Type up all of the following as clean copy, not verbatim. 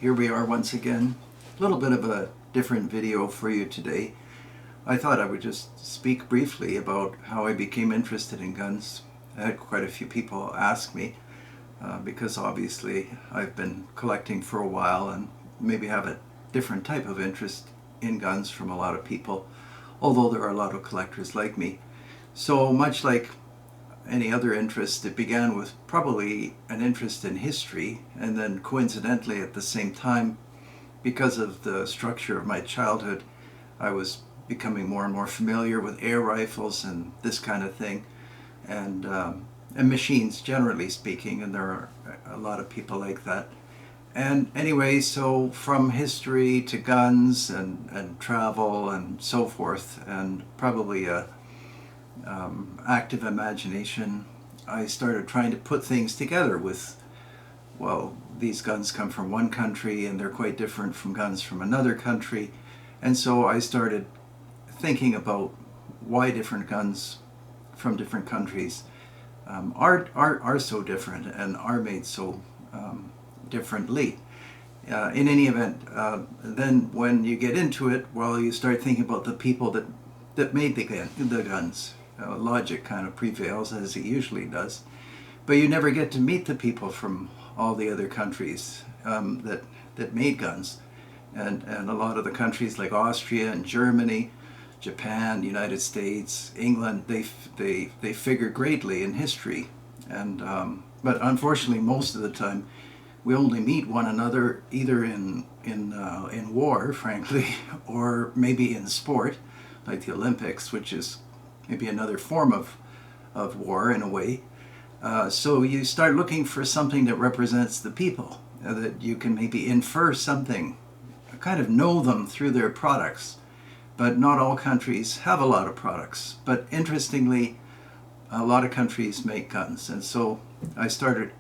Here we are once again. A little bit of a different video for you today. I thought I would just speak briefly about how I became interested in guns. I had quite a few people ask me because obviously I've been collecting for a while and maybe have a different type of interest in guns from a lot of people, although there are a lot of collectors like me. So much like any other interest, it began with probably an interest in history, and then coincidentally at the same time, because of the structure of my childhood, I was becoming more and more familiar with air rifles and this kind of thing, and machines generally speaking, and there are a lot of people like that. And anyway, so from history to guns and travel and so forth, and probably a active imagination, I started trying to put things together with, well, these guns come from one country and they're quite different from guns from another country. And so I started thinking about why different guns from different countries are so different and are made so differently. In any event, then when you get into it, well, you start thinking about the people that made the guns. Logic kind of prevails, as it usually does, but you never get to meet the people from all the other countries that made guns, and a lot of the countries like Austria and Germany, Japan, United States, England, they figure greatly in history, and but unfortunately most of the time we only meet one another either in war, frankly, or maybe in sport like the Olympics, which is maybe another form of war in a way. So you start looking for something that represents the people, that you can maybe infer something, kind of know them through their products. But not all countries have a lot of products. But interestingly, a lot of countries make guns. And so I started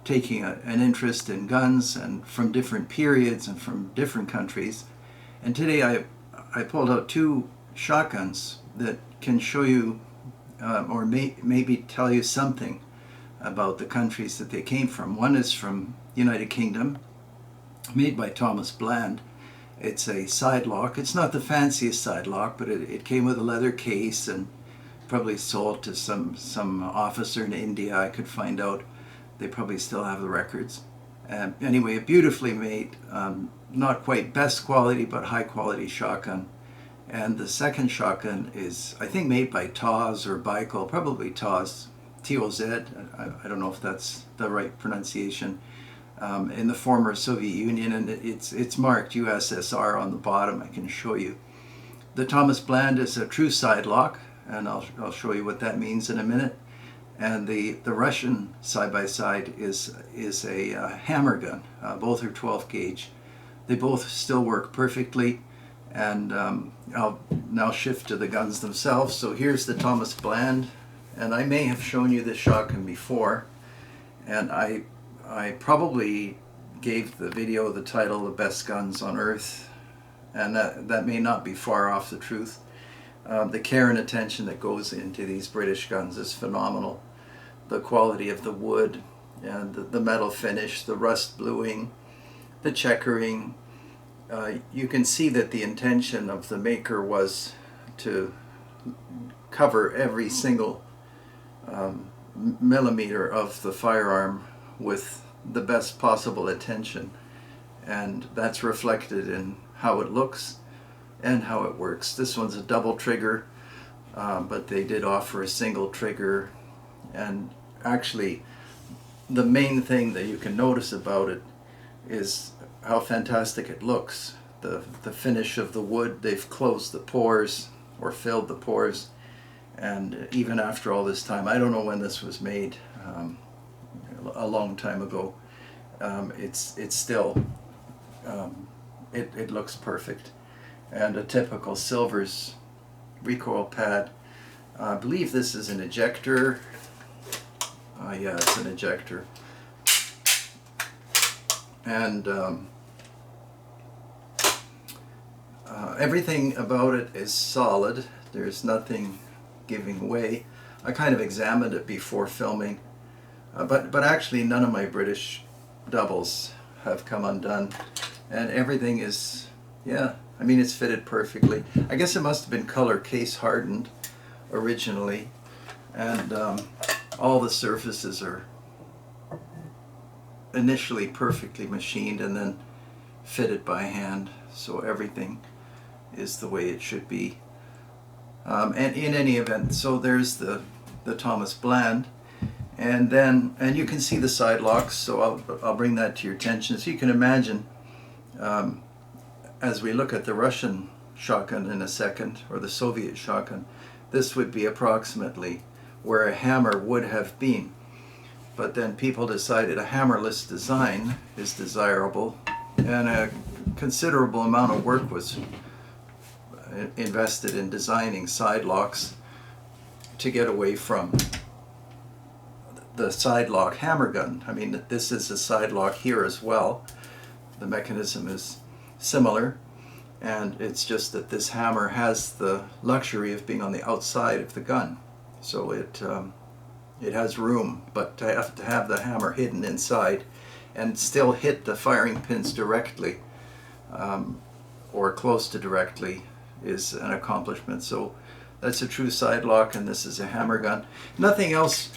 taking an interest in guns and from different periods and from different countries. And today I pulled out two shotguns that can show you or maybe tell you something about the countries that they came from. One is from United Kingdom, made by Thomas Bland. It's a side lock. It's not the fanciest side lock, but it came with a leather case and probably sold to some officer in India. I could find out. They probably still have the records. Anyway, a beautifully made, not quite best quality, but high quality shotgun. And the second shotgun is, I think, made by Toz or Baikal, probably Toz, T-O-Z. I don't know if that's the right pronunciation. In the former Soviet Union, and it's marked USSR on the bottom. I can show you. The Thomas Bland is a true side lock, and I'll show you what that means in a minute. And the Russian side-by-side is a hammer gun. Both are 12 gauge. They both still work perfectly. And I'll now shift to the guns themselves. So here's the Thomas Bland, and I may have shown you this shotgun before, and I probably gave the video the title "The Best Guns on Earth," and that may not be far off the truth. The care and attention that goes into these British guns is phenomenal. The quality of the wood and the metal finish, the rust bluing, the checkering. You can see that the intention of the maker was to cover every single millimeter of the firearm with the best possible attention, and that's reflected in how it looks and how it works. This one's a double trigger, but they did offer a single trigger, and actually the main thing that you can notice about it is how fantastic it looks. The finish of the wood, they've closed the pores or filled the pores, and even after all this time, I don't know when this was made, a long time ago, it's still, it looks perfect. And a typical Silver's recoil pad. I believe this is an ejector. Yeah, it's an ejector. And everything about it is solid. There's nothing giving way. I kind of examined it before filming, but actually none of my British doubles have come undone, and everything is, yeah, I mean, it's fitted perfectly. I guess it must have been color case hardened originally, and all the surfaces are initially perfectly machined and then fitted by hand, so everything is the way it should be. And in any event, so there's the Thomas Bland, and then you can see the side locks, so I'll bring that to your attention. So you can imagine, as we look at the Russian shotgun in a second, or the Soviet shotgun, this would be approximately where a hammer would have been. But then people decided a hammerless design is desirable, and a considerable amount of work was invested in designing side locks to get away from the side lock hammer gun. I mean, this is a side lock here as well. The mechanism is similar, and it's just that this hammer has the luxury of being on the outside of the gun, so it has room, but I have to have the hammer hidden inside and still hit the firing pins directly, or close to directly, is an accomplishment. So that's a true side lock, and this is a hammer gun. Nothing else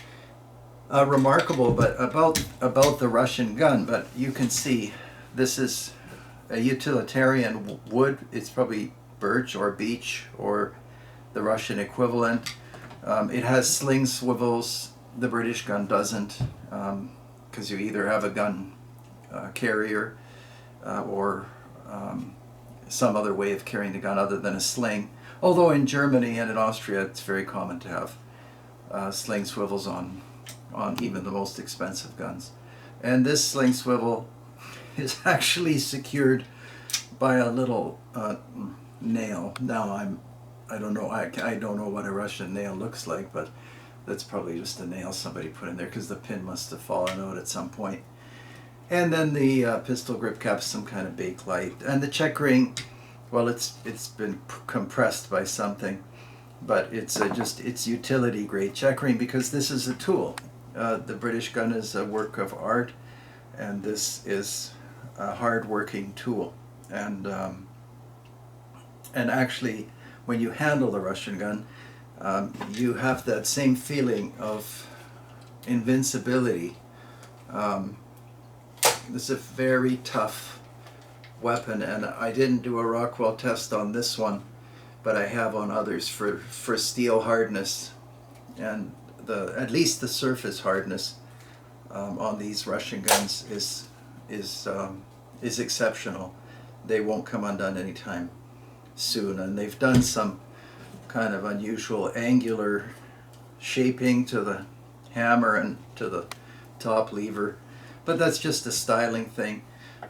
remarkable but about the Russian gun, but you can see this is a utilitarian wood. It's probably birch or beech or the Russian equivalent. It has sling swivels. The British gun doesn't, because you either have a gun carrier or some other way of carrying the gun other than a sling. Although in Germany and in Austria it's very common to have sling swivels on even the most expensive guns. And this sling swivel is actually secured by a little nail. Now I don't know. I don't know what a Russian nail looks like, but that's probably just a nail somebody put in there, because the pin must have fallen out at some point. And then the pistol grip cap's some kind of bakelite, and the check ring, well, it's been compressed by something, but it's it's utility grade check ring, because this is a tool. The British gun is a work of art, and this is a hard-working tool. And actually, when you handle the Russian gun, you have that same feeling of invincibility. This is a very tough weapon, and I didn't do a Rockwell test on this one, but I have on others for steel hardness, and at least the surface hardness on these Russian guns is exceptional. They won't come undone anytime soon, and they've done some kind of unusual angular shaping to the hammer and to the top lever, but that's just a styling thing.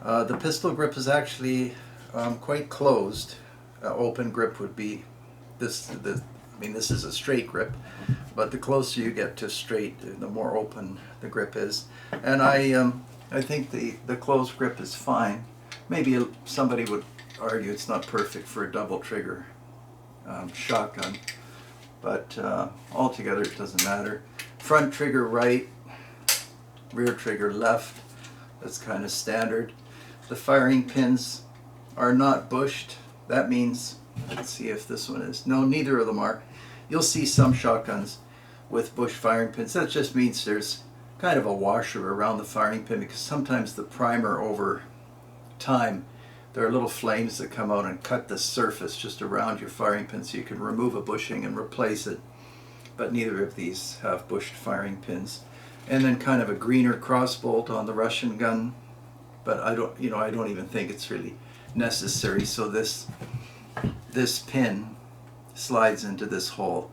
The pistol grip is actually quite closed. Open grip would be this. I mean, this is a straight grip, but the closer you get to straight, the more open the grip is. And I think the closed grip is fine. Maybe somebody would argue it's not perfect for a double trigger shotgun, but altogether it doesn't matter. Front trigger right, rear trigger left. That's kind of standard. The firing pins are not bushed. That means, let's see if this one is. No, neither of them are. You'll see some shotguns with bush firing pins. That just means there's kind of a washer around the firing pin, because sometimes the primer over time, there are little flames that come out and cut the surface just around your firing pin, so you can remove a bushing and replace it. But neither of these have bushed firing pins. And then kind of a greener crossbolt on the Russian gun, but I don't even think it's really necessary. So this pin slides into this hole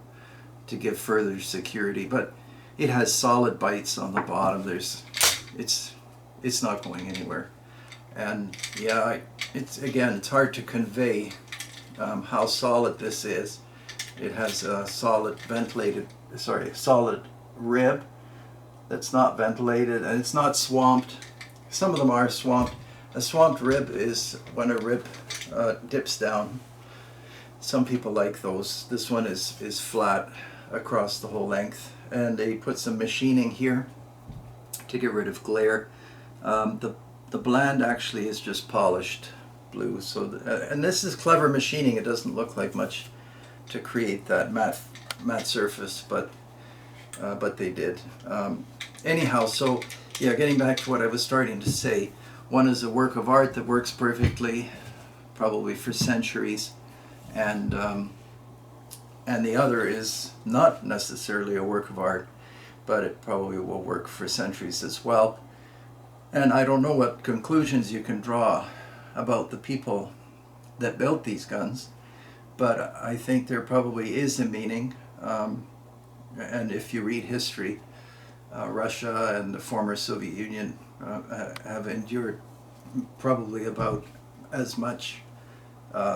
to give further security, but it has solid bites on the bottom. It's not going anywhere. And yeah, it's hard to convey how solid this is. It has a solid solid rib that's not ventilated, and it's not swamped. Some of them are swamped. A swamped rib is when a rib dips down. Some people like those. This one is flat across the whole length, and they put some machining here to get rid of glare. The the bland actually is just polished blue. So and this is clever machining. It doesn't look like much to create that matte surface, but they did. Anyhow, so yeah, getting back to what I was starting to say, one is a work of art that works perfectly, probably for centuries, and the other is not necessarily a work of art, but it probably will work for centuries as well. And I don't know what conclusions you can draw about the people that built these guns, but I think there probably is a meaning. And if you read history, Russia and the former Soviet Union have endured probably about as much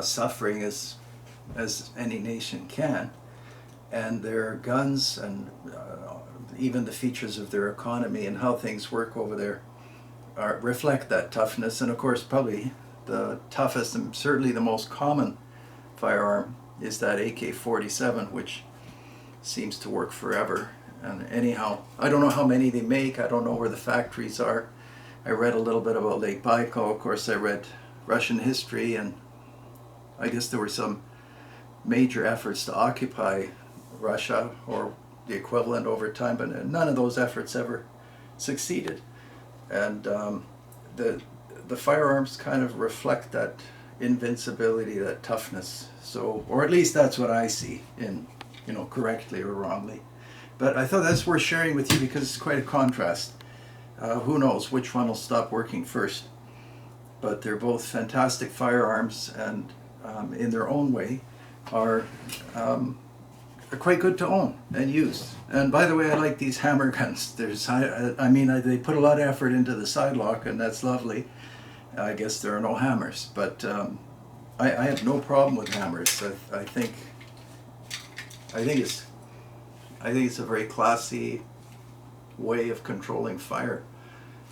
suffering as any nation can, and their guns and even the features of their economy and how things work over there reflect that toughness. And of course, probably the toughest and certainly the most common firearm is that AK-47, which seems to work forever. And anyhow, I don't know how many they make. I don't know where the factories are. I read a little bit about Lake Baikal. Of course, I read Russian history, and I guess there were some major efforts to occupy Russia or the equivalent over time, but none of those efforts ever succeeded. And the firearms kind of reflect that invincibility, that toughness. So, or at least that's what I see, in, correctly or wrongly. But I thought that's worth sharing with you because it's quite a contrast. Who knows which one will stop working first? But they're both fantastic firearms, and in their own way are quite good to own and use. And by the way, I like these hammer guns. They put a lot of effort into the side lock, and that's lovely. I guess there are no hammers, but I have no problem with hammers. I think it's a very classy way of controlling fire.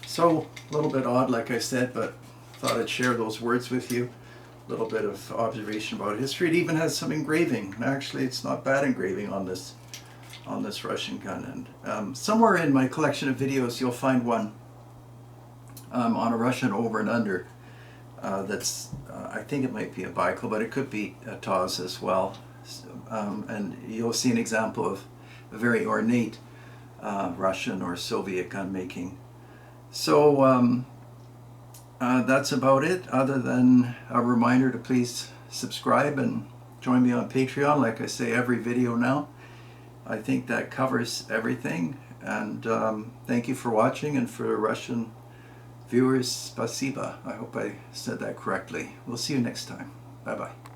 So a little bit odd, like I said, but thought I'd share those words with you. A little bit of observation about history. It even has some engraving. Actually, it's not bad engraving on this Russian gun. And somewhere in my collection of videos, you'll find one on a Russian over and under. That's I think it might be a Baikal, but it could be a Taz as well. And you'll see an example of a very ornate Russian or Soviet gun making. So that's about it, other than a reminder to please subscribe and join me on Patreon. Like I say, every video now. I think that covers everything. And thank you for watching, and for Russian viewers, spasiba. I hope I said that correctly. We'll see you next time. Bye-bye.